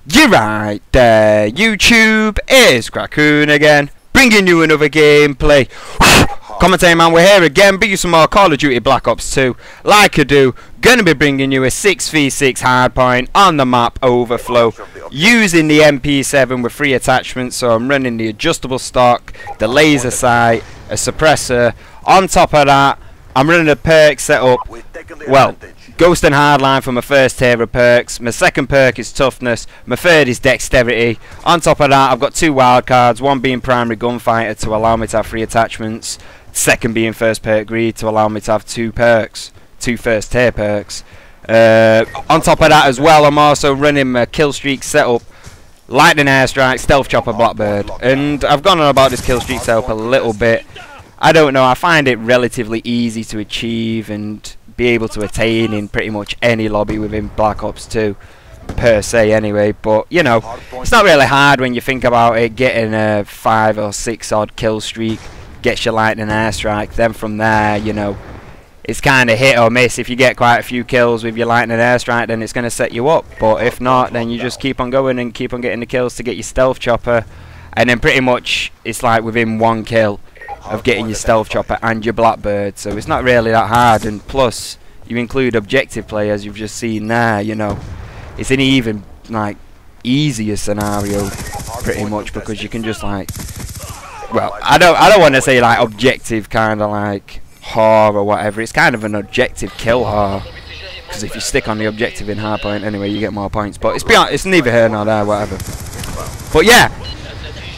You're right there, YouTube. It's Raccoon again, bringing you another gameplay. Commentating man, we're here again, bringing you some more Call of Duty Black Ops 2. Like I do, gonna be bringing you a 6v6 hardpoint on the map Overflow, using the MP7 with 3 attachments. So I'm running the adjustable stock, the laser sight, a suppressor. On top of that, I'm running a perk setup. Well, Ghost and Hardline for my first tier of perks. My second perk is Toughness. My third is Dexterity. On top of that, I've got 2 wildcards. One being Primary Gunfighter to allow me to have 3 attachments. Second being First Perk Greed to allow me to have 2 perks. 2 first tier perks. On top of that as well, I'm also running my kill streak setup. Lightning Airstrike, Stealth Chopper, Blackbird. And I've gone on about this kill streak setup a little bit. I don't know, I find it relatively easy to achieve and be able to attain in pretty much any lobby within Black Ops 2 per se anyway. But you know, it's not really hard when you think about it. Getting a 5 or 6 odd kill streak gets your Lightning Airstrike. Then from there, you know, it's kind of hit or miss. If you get quite a few kills with your Lightning Airstrike, then it's going to set you up. But if not, then you just keep on going and keep on getting the kills to get your Stealth Chopper. And then pretty much it's like within 1 kill of getting your Stealth Chopper and your Blackbird. So it's not really that hard. And plus you include objective play, as you've just seen there, you know, it's an even like easier scenario pretty much, because you can just like, well, I don't want to say like objective kind of like whore or whatever. It's kind of an objective kill whore, because if you stick on the objective in Hardpoint anyway, you get more points. But it's neither here nor there, whatever. But yeah,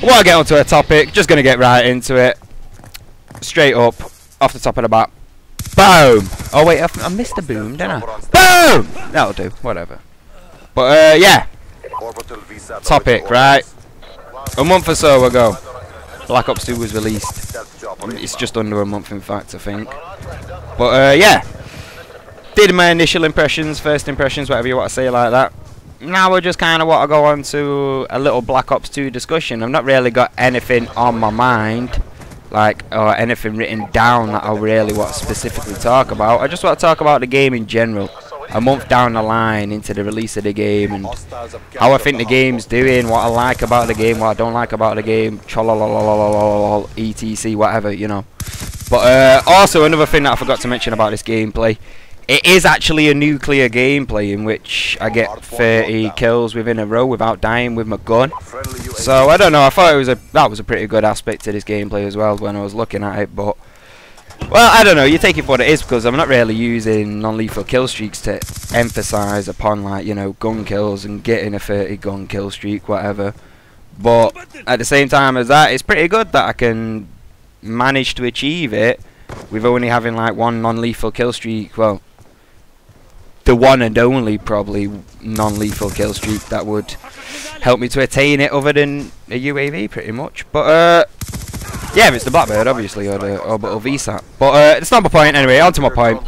I want to get onto a topic, just going to get right into it. Straight up, off the top of the bat. Boom! Oh wait, I missed the boom, didn't I? Boom! That'll do, whatever. But yeah, topic, right? A month or so ago, Black Ops 2 was released. It's just under a month in fact, I think. But yeah, did my initial impressions, first impressions, whatever you want to say like that. Now we just kind of want to go on to a little Black Ops 2 discussion. I've not really got anything on my mind, like, or anything written down that I really want to specifically talk about. I just want to talk about the game in general, a month down the line into the release of the game, and how I think the game's doing, what I like about the game, what I don't like about the game, etc, whatever, you know. But also another thing that I forgot to mention about this gameplay, it is actually a nuclear gameplay in which I get 30 kills within a row without dying with my gun. So I don't know, I thought that was a pretty good aspect to this gameplay as well when I was looking at it. But well, I don't know, you take it for what it is, because I'm not really using non-lethal kill streaks to emphasise upon, like, you know, gun kills and getting a 30 gun kill streak, whatever. But at the same time as that, it's pretty good that I can manage to achieve it with only having like 1 non-lethal kill streak. Well, the one and only probably non-lethal kill streak that would help me to attain it, other than a UAV pretty much. But yeah, it's the Blackbird obviously, or the Orbital VSAT. But it's not my point anyway, on to my point.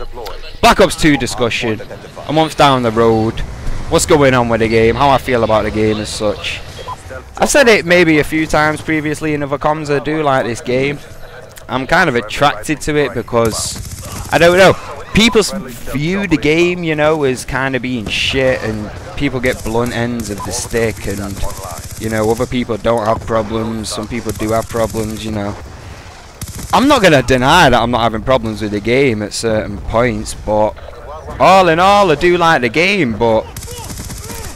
Black Ops 2 discussion, a month down the road, what's going on with the game, how I feel about the game as such. I've said it maybe a few times previously in other comms, I do like this game. I'm kind of attracted to it because, I don't know, people view the game, you know, as kind of being shit, and people get blunt ends of the stick, and, you know, other people don't have problems, some people do have problems, you know. I'm not going to deny that I'm not having problems with the game at certain points, but all in all, I do like the game. But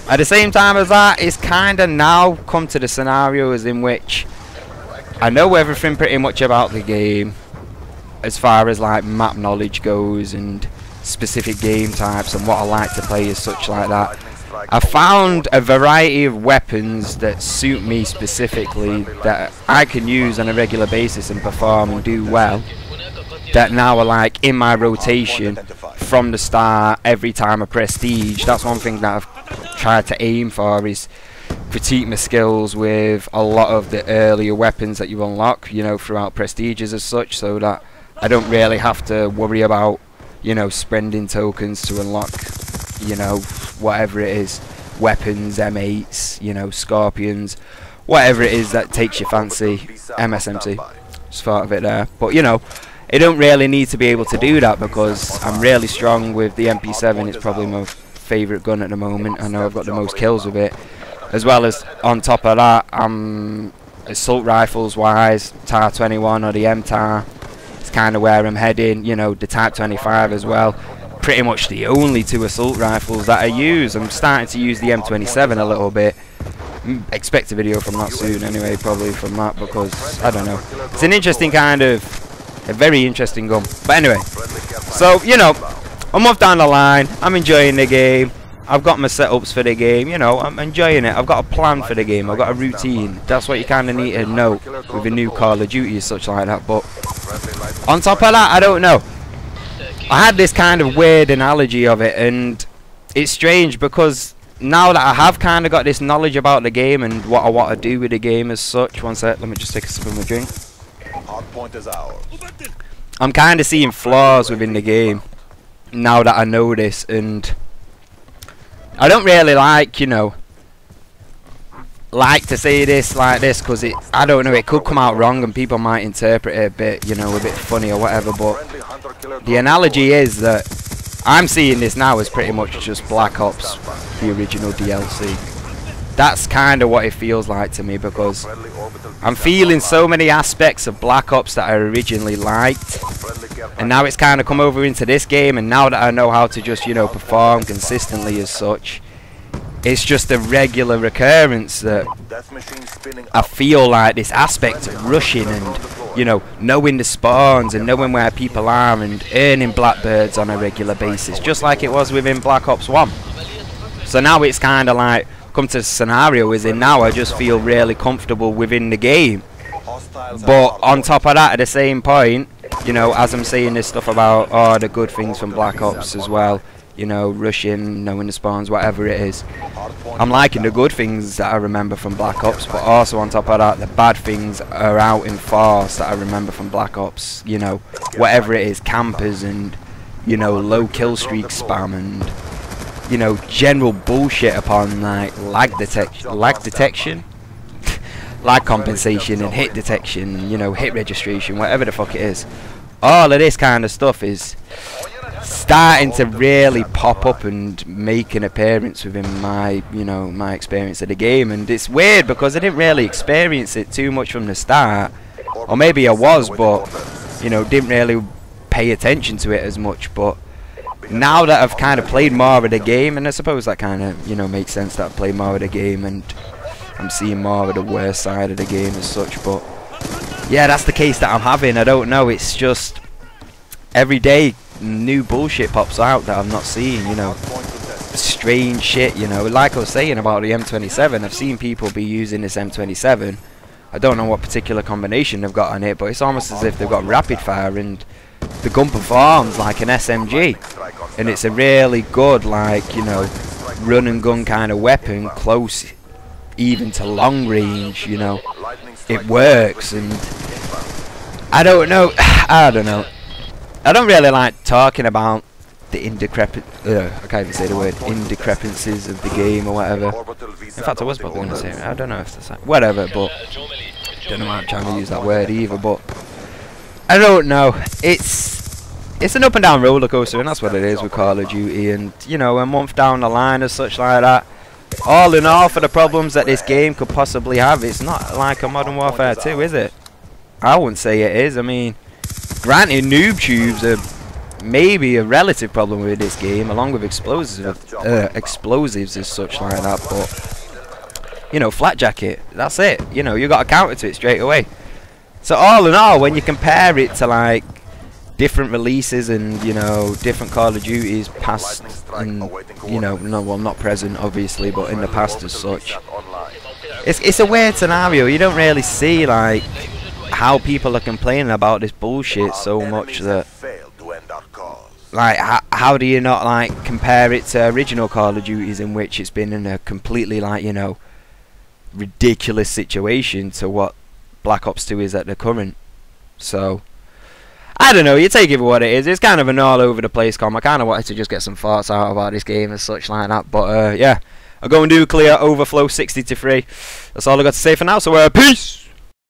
at the same time as that, it's kind of now come to the scenarios in which I know everything pretty much about the game, as far as like map knowledge goes and specific game types and what I like to play as such like that. I found a variety of weapons that suit me specifically, that I can use on a regular basis and perform and do well, that now are like in my rotation from the start every time I prestige. That's one thing that I've tried to aim for, is critique my skills with a lot of the earlier weapons that you unlock, you know, throughout prestiges as such, so that I don't really have to worry about, you know, spending tokens to unlock, you know, whatever it is, weapons, M8s, you know, Scorpions, whatever it is that takes your fancy, MSMC, just thought of it there. But, you know, I don't really need to be able to do that, because I'm really strong with the MP7. It's probably my favourite gun at the moment. I know I've got the most kills with it. as well as on top of that, assault rifles wise, TAR 21 or the MTAR, it's kind of where I'm heading. You know, the Type 25 as well. Pretty much the only 2 assault rifles that I use. I'm starting to use the M27 a little bit. Expect a video from that soon anyway, probably from that, because I don't know, it's an interesting kind of, a very interesting gun. But anyway, so you know, a month down the line, I'm enjoying the game. I've got my setups for the game, you know, I'm enjoying it. I've got a plan for the game, I've got a routine. That's what you kind of need to know with a new Call of Duty and such like that. But on top of that, I don't know, I had this kind of weird analogy of it, and it's strange because now that I have kind of got this knowledge about the game and what I want to do with the game as such. One sec, let me just take a sip of my drink. Hardpoint is ours. I'm kind of seeing flaws within the game now that I know this, and I don't really like, you know, like to say this like this, because it, I don't know, it could come out wrong and people might interpret it a bit, you know, a bit funny or whatever. But the analogy is that I'm seeing this now as pretty much just Black Ops, the original DLC. That's kind of what it feels like to me, because I'm feeling so many aspects of Black Ops that I originally liked, and now it's kind of come over into this game, and now that I know how to just, you know, perform consistently as such, it's just a regular recurrence that I feel like this aspect of rushing and, you know, knowing the spawns and knowing where people are and earning blackbirds on a regular basis, just like it was within Black Ops 1. So now it's kind of like come to the scenario is in now I just feel really comfortable within the game. But on top of that, at the same point, you know, as I'm saying this stuff about the good things from Black Ops as well, you know, rushing, knowing the spawns, whatever it is, I'm liking the good things that I remember from Black Ops, but also on top of that, the bad things are out in force that I remember from Black Ops, you know, whatever it is, campers and, you know, low kill streak spam and, you know, general bullshit upon like lag detection, lag compensation and hit detection, you know, hit registration, whatever the fuck it is. All of this kind of stuff is starting to really pop up and make an appearance within my, you know, my experience of the game. And it's weird because I didn't really experience it too much from the start, or maybe I was, but, you know, didn't really pay attention to it as much. But now that I've kind of played more of the game, and I suppose that kind of, you know, makes sense that I've played more of the game and I'm seeing more of the worst side of the game as such. But yeah, that's the case that I'm having. I don't know, it's just every day new bullshit pops out that I'm not seeing, you know, strange shit, you know, like I was saying about the M27. I've seen people be using this M27. I don't know what particular combination they've got on it, but it's almost as if they've got rapid fire and the gun performs like an SMG, and it's a really good, like, you know, run and gun kind of weapon, close even to long range, you know, it works. And I don't know, I don't really like talking about the I can't even say the word, indiscrepancies of the game or whatever. In fact, I was probably going to say it. I don't know if that's whatever, but don't know why I'm trying to use that word either. But I don't know. It's an up and down roller coaster, and that's what it is with Call of Duty. And, you know, a month down the line as such like that, all in all, for the problems that this game could possibly have, it's not like a Modern Warfare 2, is it? I wouldn't say it is. I mean, granted, noob tubes are maybe a relative problem with this game, along with explosives as such like that. But, you know, flat jacket, that's it. You know, you got to counter to it straight away. So all in all, when you compare it to like different releases and, you know, different Call of Duties past and, you know, no, well, not present obviously, but in the past as such, it's a weird scenario. You don't really see like how people are complaining about this bullshit so much that, like, how do you not like compare it to original Call of Duties in which it's been in a completely, like, you know, ridiculous situation to what Black Ops 2 is at the current. So I don't know, you take it for what it is. It's kind of an all over the place com. I kind of wanted to just get some thoughts out about this game and such like that. But yeah, I'll go and do clear Overflow 60 to 3. That's all I got to say for now, so peace!